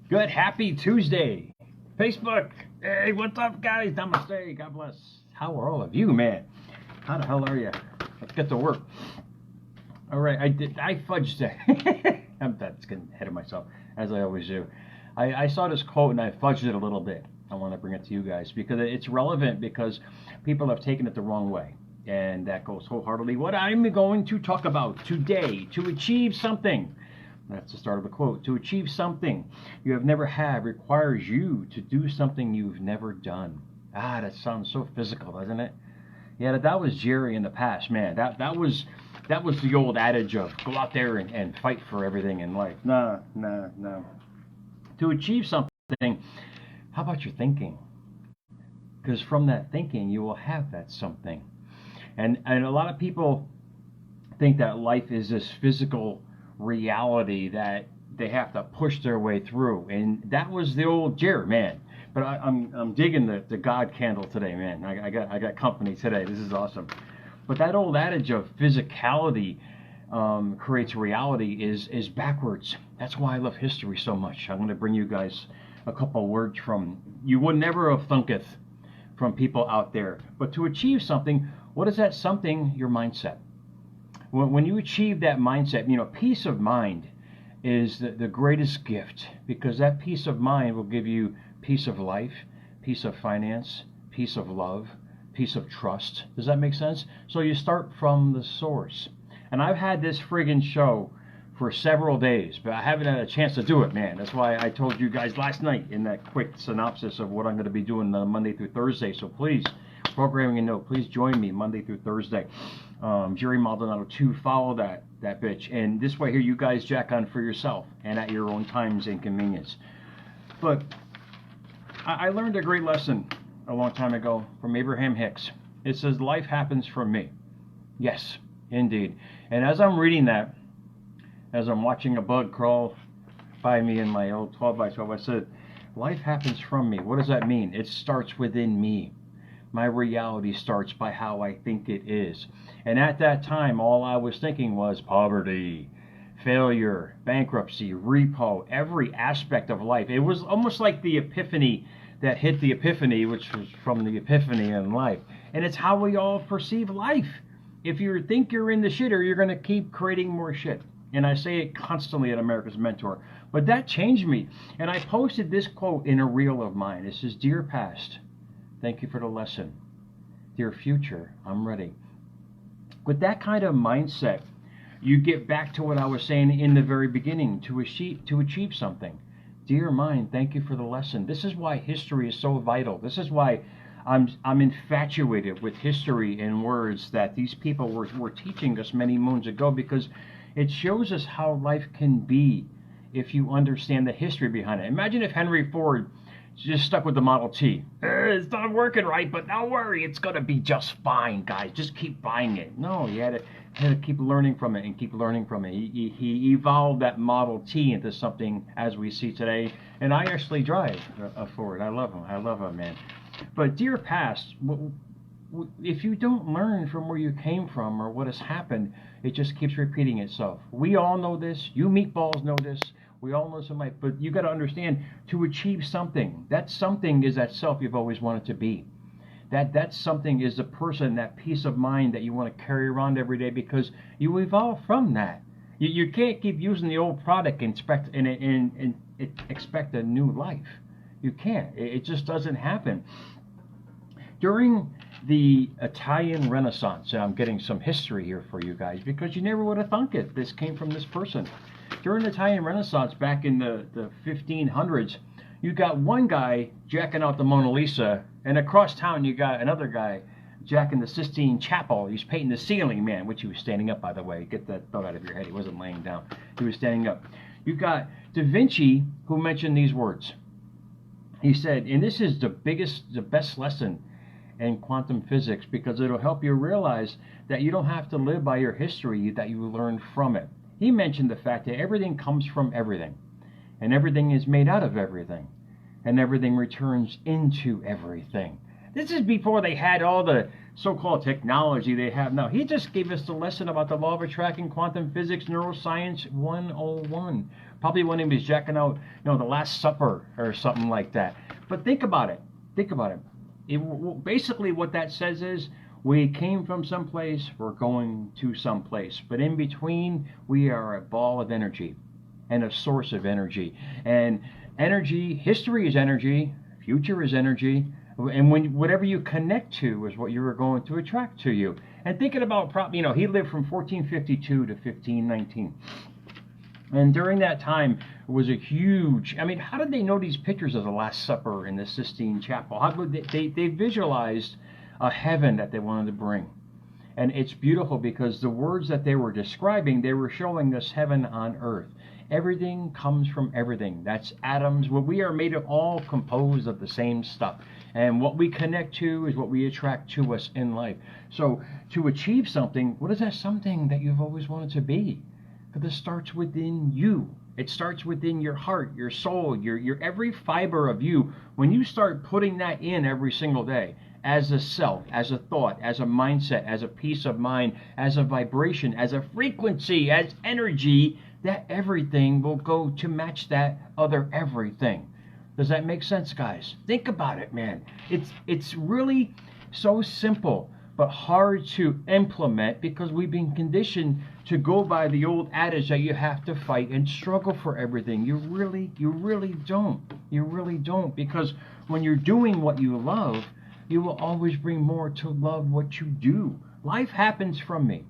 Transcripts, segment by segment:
Good, happy Tuesday. Facebook, hey, what's up, guys? Namaste, God bless. How are all of you, man? How the hell are you? Let's get to work. All right, I fudged it. I'm just getting ahead of myself, as I always do. I saw this quote and I fudged it a little bit. I want to bring it to you guys because it's relevant because people have taken it the wrong way. And that goes wholeheartedly. What I'm going to talk about today to achieve something. That's the start of the quote. To achieve something you have never had requires you to do something you've never done. Ah, that sounds so physical, doesn't it? Yeah, that was Jerry in the past, man. That was the old adage of go out there and fight for everything in life. No, no, no. To achieve something, how about your thinking? Because from that thinking, you will have that something. And a lot of people think that life is this physical reality that they have to push their way through, and that was the old Jerry, man. But I'm digging the God candle today, man. I got company today. This is awesome. But that old adage of physicality creates reality is backwards. That's why I love history so much. I'm going to bring you guys a couple words from you would never have thunketh from people out there. But to achieve something, what is that something? Your mindset. When you achieve that mindset, peace of mind is the greatest gift because that peace of mind will give you peace of life, peace of finance, peace of love, peace of trust. Does that make sense? So you start from the source. And I've had this friggin' show for several days, but I haven't had a chance to do it, man. That's why I told you guys last night in that quick synopsis of what I'm going to be doing Monday through Thursday. So please, programming a note, please join me Monday through Thursday. Jerry Maldonado 2, follow that bitch. And this way here, you guys jack on for yourself and at your own times and convenience. But I learned a great lesson a long time ago from Abraham Hicks. It says, life happens from me. Yes, indeed. And as I'm reading that, as I'm watching a bug crawl by me in my old 12 by 12, I said, life happens from me. What does that mean? It starts within me. My reality starts by how I think it is. And at that time, all I was thinking was poverty, failure, bankruptcy, repo, every aspect of life. It was almost like the epiphany that hit the epiphany, which was from the epiphany in life. And it's how we all perceive life. If you think you're in the shitter, you're going to keep creating more shit. And I say it constantly at America's Mentor. But that changed me. And I posted this quote in a reel of mine. It says, Dear past, thank you for the lesson. Dear future, I'm ready. With that kind of mindset, you get back to what I was saying in the very beginning, to achieve something. Dear mind, thank you for the lesson. This is why history is so vital. This is why I'm infatuated with history and words that these people were teaching us many moons ago, because it shows us how life can be if you understand the history behind it. Imagine if Henry Ford just stuck with the Model T. It's not working right, but don't worry, it's going to be just fine, guys. Just keep buying it. No, he had to keep learning from it and keep learning from it. He evolved that Model T into something as we see today. And I actually drive a Ford. I love him, man. But dear past, if you don't learn from where you came from or what has happened, it just keeps repeating itself. We all know this. You meatballs know this. We all know somebody, but you got to understand, to achieve something, that something is that self you've always wanted to be. That something is the person, that peace of mind that you want to carry around every day, because you evolve from that. You can't keep using the old product and expect a new life. You can't. It just doesn't happen. During the Italian Renaissance, and I'm getting some history here for you guys, because you never would have thunk it. This came from this person. During the Italian Renaissance back in the 1500s, you got one guy jacking out the Mona Lisa, and across town you got another guy jacking the Sistine Chapel. He's painting the ceiling, man, which he was standing up, by the way. Get that thought out of your head. He wasn't laying down. He was standing up. You got Da Vinci, who mentioned these words. He said, and this is the best lesson in quantum physics, because it'll help you realize that you don't have to live by your history, that you learn from it. He mentioned the fact that everything comes from everything, and everything is made out of everything, and everything returns into everything. This is before they had all the so-called technology they have now. He just gave us the lesson about the law of attraction, quantum physics, neuroscience 101. Probably when he was jacking out, the Last Supper or something like that. But think about it. Think about it. Basically, what that says is we came from someplace, we're going to someplace. But in between, we are a ball of energy and a source of energy. And energy, history is energy, future is energy. And whatever you connect to is what you are going to attract to you. And thinking about, he lived from 1452 to 1519. And during that time, it was a huge, how did they know these pictures of the Last Supper in the Sistine Chapel? How would they visualized a heaven that they wanted to bring. And it's beautiful because the words that they were describing, they were showing us heaven on earth. Everything comes from everything. That's atoms. Well, we are made of all composed of the same stuff. And what we connect to is what we attract to us in life. So to achieve something, what is that something that you've always wanted to be? Because it starts within you. It starts within your heart, your soul, your every fiber of you. When you start putting that in every single day, as a self, as a thought, as a mindset, as a peace of mind, as a vibration, as a frequency, as energy, that everything will go to match that other everything. Does that make sense, guys? Think about it, man. It's really so simple, but hard to implement because we've been conditioned to go by the old adage that you have to fight and struggle for everything. You really don't. You really don't, because when you're doing what you love, you will always bring more to love what you do. Life happens from me.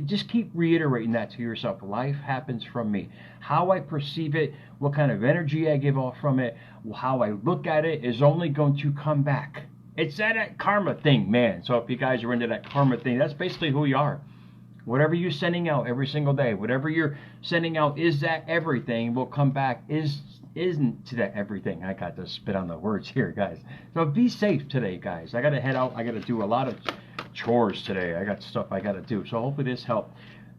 Just keep reiterating that to yourself. Life happens from me. How I perceive it, what kind of energy I give off from it, how I look at it is only going to come back. It's that karma thing, man. So if you guys are into that karma thing, that's basically who you are. Whatever you're sending out every single day, whatever you're sending out is that everything will come back, isn't to that everything. I got to spit on the words here, guys. So be safe today, guys. I got to head out. I got to do a lot of chores today. I got stuff I got to do. So hopefully this helped.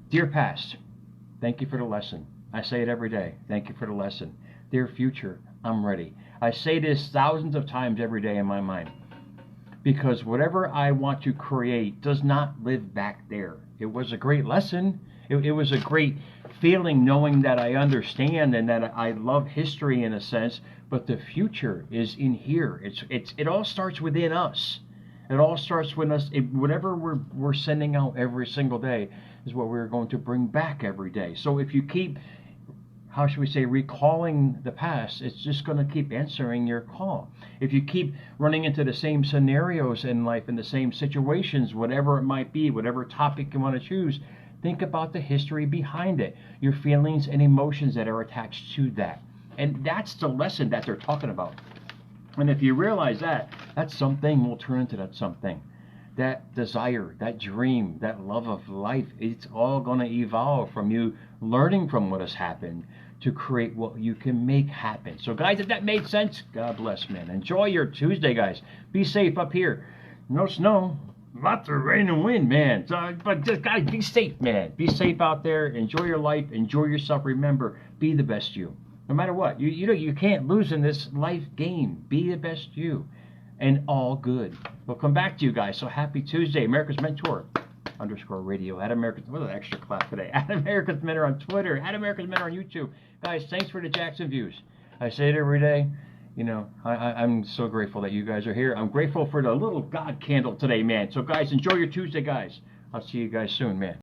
Dear past, thank you for the lesson. I say it every day. Thank you for the lesson. Dear future, I'm ready. I say this thousands of times every day in my mind, because whatever I want to create does not live back there. It was a great lesson. It was a great feeling knowing that I understand and that I love history in a sense, but the future is in here. It all starts within us. It all starts with us. Whatever we're sending out every single day is what we're going to bring back every day. So if you keep, how should we say, recalling the past, it's just going to keep answering your call. If you keep running into the same scenarios in life, in the same situations, whatever it might be, whatever topic you want to choose, think about the history behind it, your feelings and emotions that are attached to that. And that's the lesson that they're talking about. And if you realize that, that something will turn into that something. That desire, that dream, that love of life, it's all going to evolve from you learning from what has happened to create what you can make happen. So guys, if that made sense, God bless, man. Enjoy your Tuesday, guys. Be safe up here. No snow, lots of rain and wind, man. So, but just, guys, be safe, man. Be safe out there. Enjoy your life. Enjoy yourself. Remember, be the best you. No matter what. You can't lose in this life game. Be the best you. And all good. We'll come back to you guys. So happy Tuesday. America's Mentor _radio. At America's, what an extra clap today. At America's Mentor on Twitter. At America's Mentor on YouTube. Guys, thanks for the Jackson views. I say it every day. I'm so grateful that you guys are here. I'm grateful for the little God candle today, man. So guys, enjoy your Tuesday, guys. I'll see you guys soon, man.